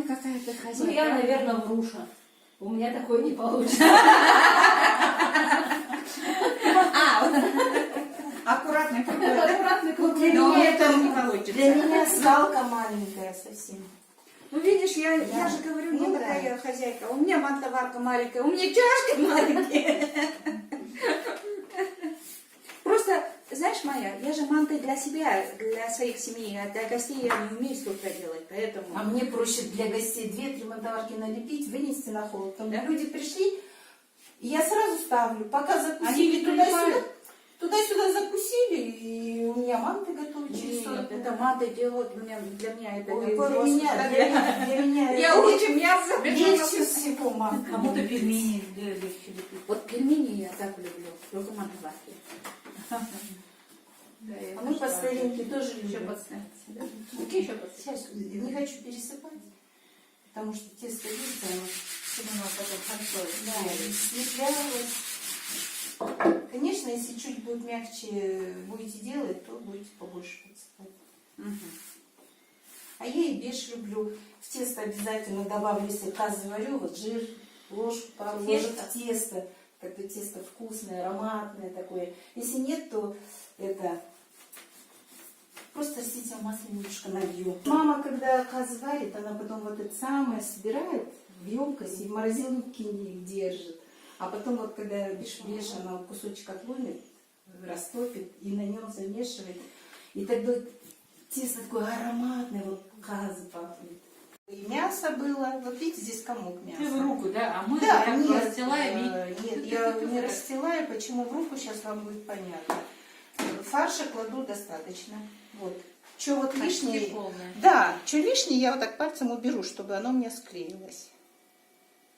какая ты хозяйка. Ну, я, наверное, вруша. У меня такое не получится. Аккуратный какой-то. Аккуратный какой-то. Но это не получится. Для меня скалка маленькая совсем. Ну видишь, я же говорю, не такая я хозяйка. У меня мантоварка маленькая, у меня чашки маленькие. Просто, знаешь, Майя, я же манты для себя, для своих семей, а для гостей я не умею столько делать, поэтому... А мне проще для гостей 2-3 мантоварки налепить, вынести на холод. Там люди пришли, и я сразу ставлю, пока закусили туда-сюда. Туда-сюда закусили, и у меня манты готовы через 40 Нет, это манты делают для меня это... Ой, Господи, для меня я это лучше мясо. легче всего манты. Кому-то пельмени легче лепить. Вот пельмени я так люблю, только мантоварки. А мы по старинке тоже Еще любим. подставить. Да? Какие еще подставить? Сейчас не хочу пересыпать, потому что тесто есть, оно Чтобы оно потом хорошо слеплялось. Конечно, если чуть будет мягче будете делать, то будете побольше подсыпать. А я и беш люблю. В тесто обязательно добавлю, если каз заварю, вот жир, ложку, пару ложек в тесто. Как-то тесто вкусное, ароматное такое. Если нет, то это просто растительное масло немножко налью. Мама, когда каз варит, она потом вот это самое собирает в емкость и в морозилке держит. А потом вот когда беш-беш, она кусочек отломит, растопит и на нем замешивает. И тогда тесто такое ароматное, вот каз пахнет. И мясо было, вот видите, здесь комок мяса. Ты в руку, да? А мы Да, так нет, расстилаем нет, я не расстилаю, почему в руку, сейчас вам будет понятно. Фарша кладу достаточно. Вот. Что вот лишнее? полное. Да, что лишнее, я вот так пальцем уберу, чтобы оно у меня склеилось.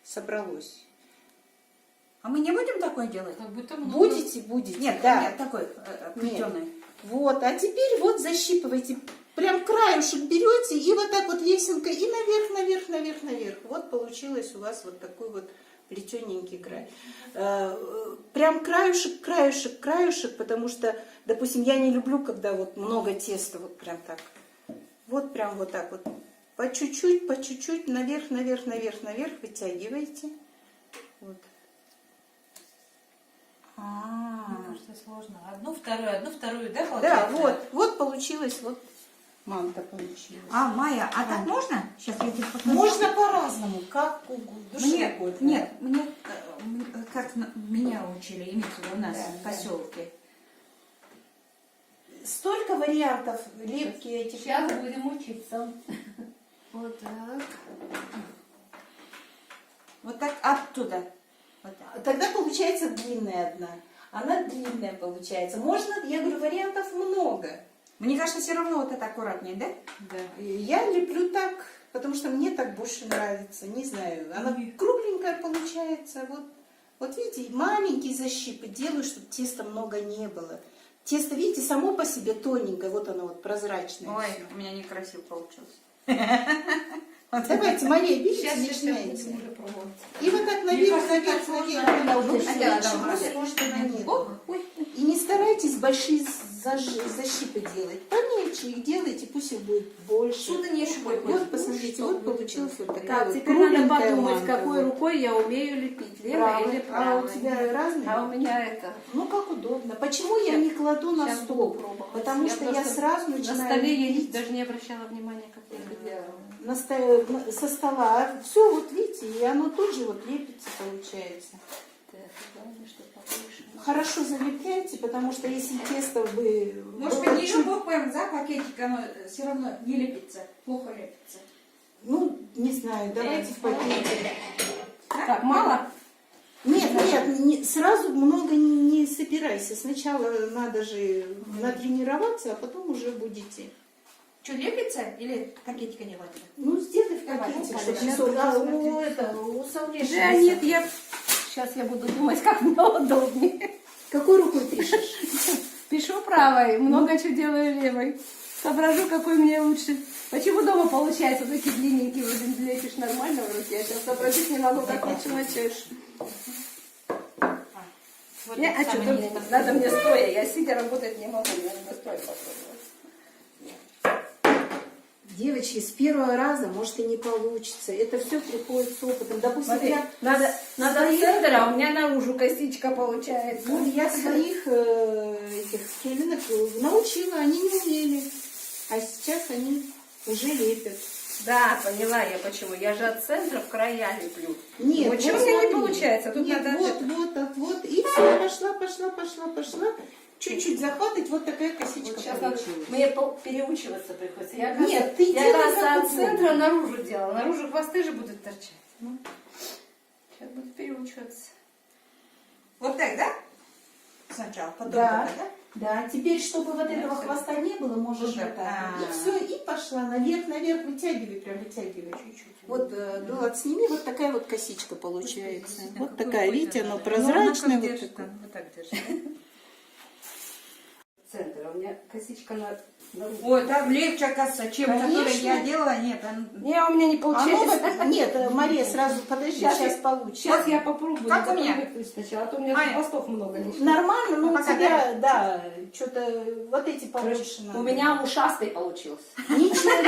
Собралось. А мы не будем такое делать? Как будто много. Будете? Нет, да. нет, такой плетеный. Вот, а теперь вот защипывайте. Прям краюшек берете и вот так вот лесенкой и наверх, наверх, наверх, наверх. Вот получилось у вас вот такой вот плетененький край. Прям краюшек, краюшек, краюшек, потому что, допустим, я не люблю, когда вот много теста, вот прям так. Вот прям вот так вот. По чуть-чуть, наверх, наверх, наверх, наверх вытягиваете. Вот. Мне кажется, сложно. Одну, вторую, да, получается? Да, вот получилось, вот манта получилась. А, Майя, а так можно? Сейчас я тебе покажу. Можно по-разному, как душе угодно. Нет, мне, как меня учили, имеется в виду у нас Да, в поселке. Столько вариантов лепки этих. Сейчас будем учиться. Вот так. Вот так оттуда. Вот так. Тогда получается длинная одна. Она длинная получается. Можно, я говорю, вариантов много. Мне кажется, все равно вот это аккуратнее, да? Да. Я леплю так, потому что мне так больше нравится. Не знаю, она кругленькая получается. Вот видите, маленькие защипы делаю, чтобы теста много не было. Тесто, видите, само по себе тоненькое, вот оно вот прозрачное. Ой, всё. у меня некрасиво получилось. Давайте, Мария, берите, Сейчас не будем снимайте. уже пробовать. И вот так наверх, наверх, наверх. А я давай. Может, она нет. Ой, И не старайтесь большие защипы делать. Помельче их делайте, пусть их будет больше. сюда не шибой. Вот, посмотрите, вот получилась вот такая Так, вот теперь надо кругленькая подумать, манта. какой рукой я умею лепить. Левой или А правой. у тебя разные? А у меня это. Ну, как удобно. Почему я не кладу на Сейчас стол? буду пробовать. Потому что я просто сразу на начинаю столе я лепить даже не обращала внимания, как я это делала. со стола. Все, вот видите, и оно тут же вот лепится, получается. Так, главное, чтобы побольше. Хорошо залепляйте, потому что если тесто бы... Может было быть, не чуть- любой за пакетик, оно все равно не лепится, плохо лепится. Ну, не знаю, давайте в пакете. Так, мало? Нет, сразу много не собирайся. Сначала надо же натренироваться, а потом уже будете. Что, лепится или пакетика не хватит? Ну, сделай в Давай, пакете, ну, чтобы сейчас всё сразу у этого, у Савлеши. Да нет, Сейчас я буду думать, как мне удобнее. Какой рукой пишешь? Пишу правой, много чего делаю левой. Соображу, какой мне лучше. Почему дома получается такие длинненькие, вроде лепишь нормально в руке, а сейчас сообразить не могу, как лучше начать. Вот А что, надо мне стоя, я сидя работать не могу, мне надо стоя попробовать. Девочки, с первого раза, может, и не получится. Это все приходит с опытом. Допустим, Смотри, я надо своих- центр, а у меня наружу косичка получается. ну, я своих этих фрилинок научила, они не умели. А сейчас они уже лепят. Да, поняла я почему. Я же от центра в края леплю. Нет, Вот чего вот у меня не смотри. получается? Тут Нет, надо... вот. И все, пошла. Чуть-чуть захватывать, вот такая косичка Вот сейчас надо... получилась. Мне переучиваться приходится. Я, Нет, ты я, делай оказывается, как от угодно. центра наружу делала. Наружу хвосты же будут торчать. Ну, сейчас буду переучиваться. Вот так, да? Сначала, потом Да. так, да? Да, теперь, чтобы вот этого всё. хвоста не было, можешь Вот так. вот так. А. И все, и пошла наверх, вытягивай, прям вытягивай чуть-чуть. Вот, Дулат, сними, вот такая вот косичка получается. Вот такая, видите, она прозрачная. Вот такая. Вот так держи. Центр, а у меня косичка на... Ой, там легче, оказывается, чем Конечно. который я делала. Нет, Не, у меня не А получается. ну, нет, Мария, сразу подожди, Сейчас сейчас я- получится. Сейчас я попробую. Как у меня? привыкнуть сначала, а то у меня Аня. хвостов много лишних. Нормально, но у пока тебя, да, что-то вот эти побольше надо. У меня ушастый получился. Ничего, У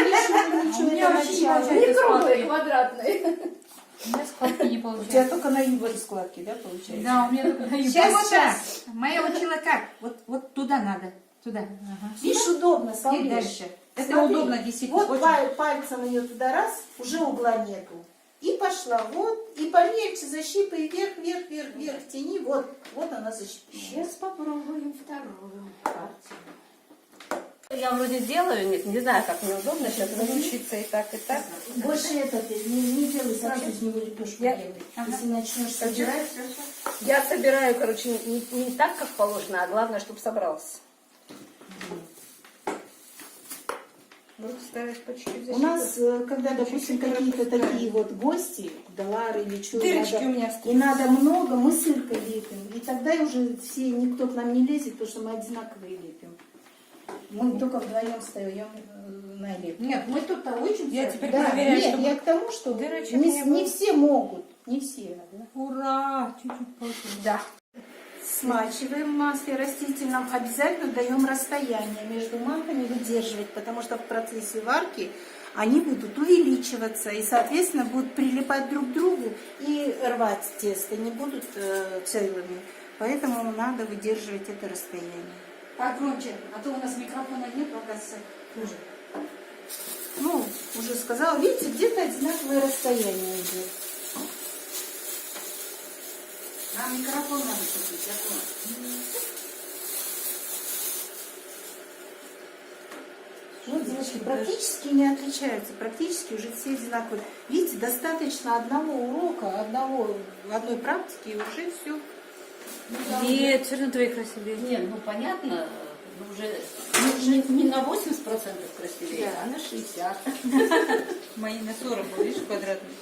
меня это вообще не начало. получается. Не круглый, квадратный. у меня складки не У тебя получается. только на юбке складки, да, получается? Да, у меня только на юбке. Сейчас, Вот так. сейчас. Моя учила как? Вот туда надо. Туда. Видишь, удобно, И смотри. дальше. Это Смотри, удобно, действительно. Вот очень. пальцем ее туда раз, уже угла нету. И пошла, вот, и помельче защипай, вверх, тяни, вот она защипала. Сейчас попробуем вторую партию. Я вроде делаю, не знаю, как мне удобно сейчас научиться и так, и так. Больше это ты не делай, сразу из него лепешку Я- делай. Если начнешь собирать, Я собираю, короче, не так, как положено, а главное, чтобы собрался. Буду стараюсь по чуть-чуть у нас, когда, допустим, какие-то такие вот гости, доллары или что, Дырочки надо, у меня и надо много, мы сыркой лепим. И тогда уже все, никто к нам не лезет, потому что мы одинаковые лепим. Мы только вдвоем встаем на лепку. Нет, мы тут учимся. Я теперь Да, проверяю, нет, чтобы я к тому, что дырочек не, не было. не все могут, не все. Да. Ура! Чуть-чуть получилось. Да. Смачиваем в масле растительном, обязательно даем расстояние между манками выдерживать, потому что в процессе варки они будут увеличиваться и, соответственно, будут прилипать друг к другу и рвать тесто, не будут целыми. Поэтому надо выдерживать это расстояние. Погромче, а то у нас микрофона нет, оказывается. Хуже. Ну, уже сказала, видите, где-то одинаковое расстояние идет. Нам микрофон надо купить, я понял. Ну, девочки, практически не отличаются, практически уже все одинаковые. Видите, достаточно одного урока, одной практики, и уже все. Нет, все равно твои красивее. Нет, ну понятно, уже не на 80% красивее, Да. а на 60%. Мои на 40, видишь, квадратные.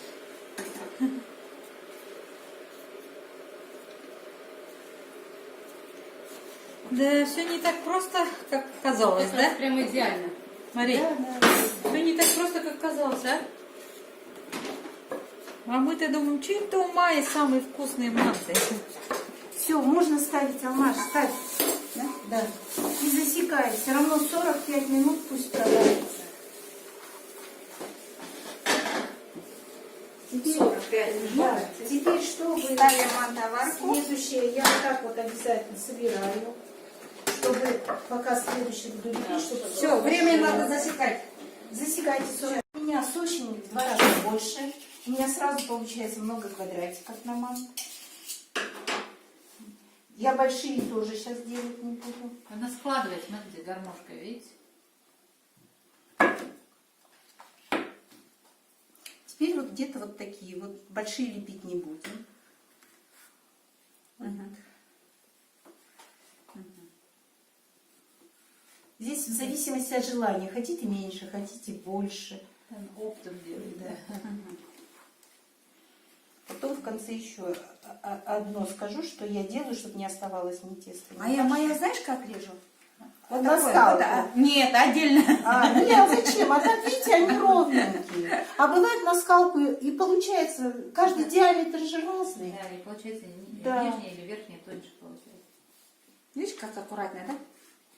Да, все не так просто, как казалось, да? Прям идеально. Мария, Да, да. все не так просто, как казалось, а? А мы-то думаем, что это у Майи самые вкусные манты. Все, можно ставить, Алмаш, ставь. Да? Да. И засекай. Все равно 45 минут пусть проварится. Теперь, 45 да, теперь чтобы Ставим мантоварку. следующее, я вот так вот обязательно собираю, чтобы пока следующее буду лепить, чтобы Все, время надо засекать. засекайте 40. У меня сочный в 2 раза больше. У меня сразу получается много квадратиков на манку. Я большие тоже сейчас делать не буду. Она складывает, смотрите, гармошка, видите? Теперь вот где-то вот такие, вот большие лепить не будем. Здесь в зависимости от желания. Хотите меньше, хотите больше. Оптом делает, да. Потом в конце еще одно скажу, что я делаю, чтобы не оставалось ни теста. ни Моя, знаешь, как режу? Вот На такой, скалку. вот, нет, отдельно. Нет, зачем? А так, видите, они ровненькие. А бывает на скалку, и получается, каждый диаметр же разный. Да, и получается Да. нижняя или верхняя тоньше получается. Видишь, как аккуратно, да?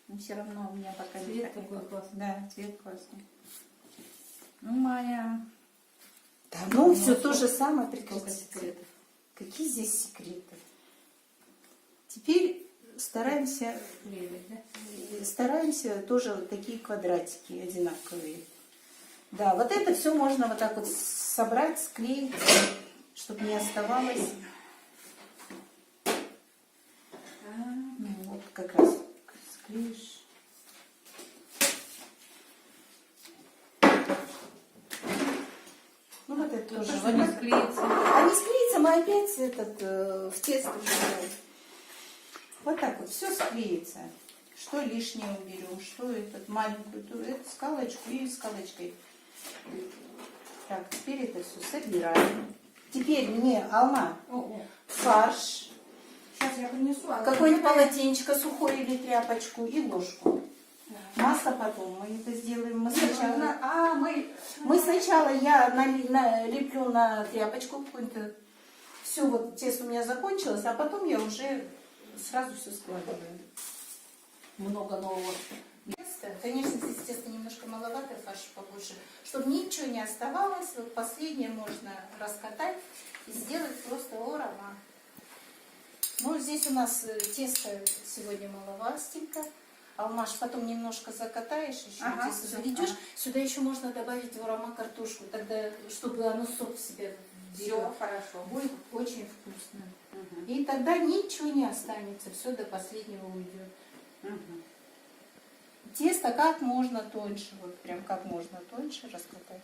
Но все равно у меня пока Цвет такой классный. Да, цвет классный. Ну, Майя. Да, ну, все то же самое Сколько прекратится. секретов. Какие здесь секреты? Теперь стараемся тоже вот такие квадратики одинаковые. Да, вот это все можно вот так вот собрать, склеить, чтобы не оставалось. Ну, вот как раз склеишь. Ну вот это тоже. Что не склеится. А не склеится, мы опять в тесто вживаем. Вот так вот, все склеится. Что лишнее уберем, что маленькую эту скалочку и скалочкой. Так, теперь это все собираем. Теперь мне, Алма, фарш, Сейчас я принесу. какое-нибудь полотенчико сухое или тряпочку и ложку. Масло потом мы это сделаем. Мы сначала я налеплю на тряпочку какую-то. Все, вот тесто у меня закончилось, а потом я уже сразу все складываю. Много нового теста. Конечно, здесь теста немножко маловато, фарш побольше. Чтобы ничего не оставалось, вот последнее можно раскатать и сделать просто орама. Ну, здесь у нас тесто сегодня маловастенько. Алмаш, потом немножко закатаешь, еще тесто заведешь. Сюда еще можно добавить в орама картошку, тогда, чтобы оно сок в себя Все берет. хорошо. Будет очень вкусно. И тогда ничего не останется, все до последнего уйдет. Тесто как можно тоньше, вот прям как можно тоньше раскатать.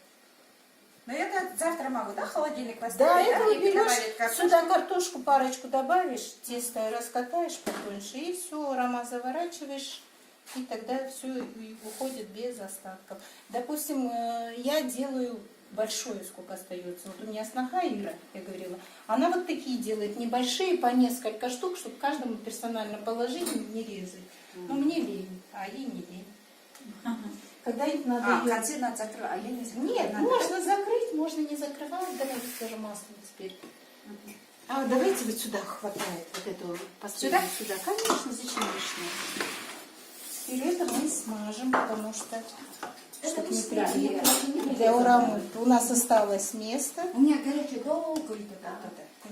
Но это завтра могу, да, холодильник поставить? Да, это вот и добавить берешь, картошку? сюда картошку парочку добавишь, тесто раскатаешь потоньше, и все, рома заворачиваешь, и тогда все уходит без остатков. Допустим, я делаю большое, сколько остается. Вот у меня сноха Ира, я говорила, она вот такие делает, небольшие, по несколько штук, чтобы каждому персонально положить, не резать. Но мне лень, а ей не лень. Когда-нибудь надо её- концы надо закрывать, а я не закрываю. Нет, Надо. можно закрыть, можно не закрывать. Давайте скажем масло теперь. А давайте вот сюда хватает вот эту последнюю. Сюда? Конечно, зачем лишнее? Теперь это мы смажем, потому что чтобы не прилипло. Для урамы у нас осталось место. У меня горячий долго идет.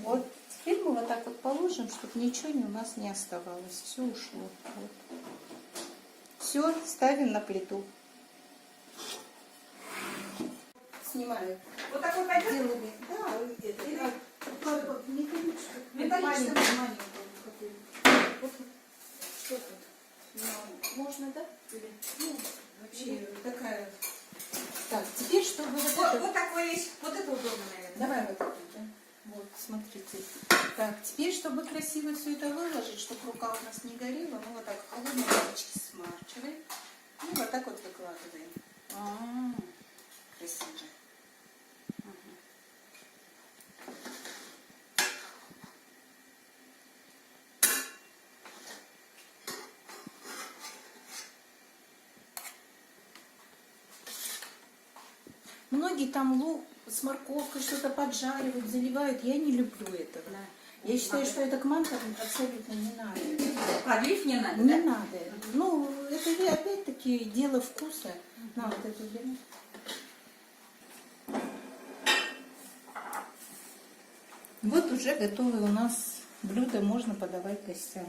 Вот. Теперь мы вот так вот положим, чтобы ничего у нас не оставалось. Все ушло. Вот. Все, ставим на плиту. Снимаю. Вот так вот пойдет? Делали. Да, это металлическую. Металлическую? Маленькую какую-то. Вот что тут? Ну, можно, да? Или, ну, вообще такая. Так, теперь чтобы вот это... Вот такой есть. Вот это удобно, наверное. Давай вот это, да? Вот, смотрите. Так, теперь, чтобы красиво все это выложить, чтобы рука у нас не горела, мы вот так холодной водички смарчиваем и вот так вот выкладываем. Красиво. Многие там лук с морковкой что-то поджаривают, заливают. Я не люблю этого. Я считаю, что это к мантам абсолютно не надо. Подлив не надо, Не да? надо. Ну, это опять-таки дело вкуса. На вот эту длину. Вот уже готовое у нас блюдо, можно подавать гостям.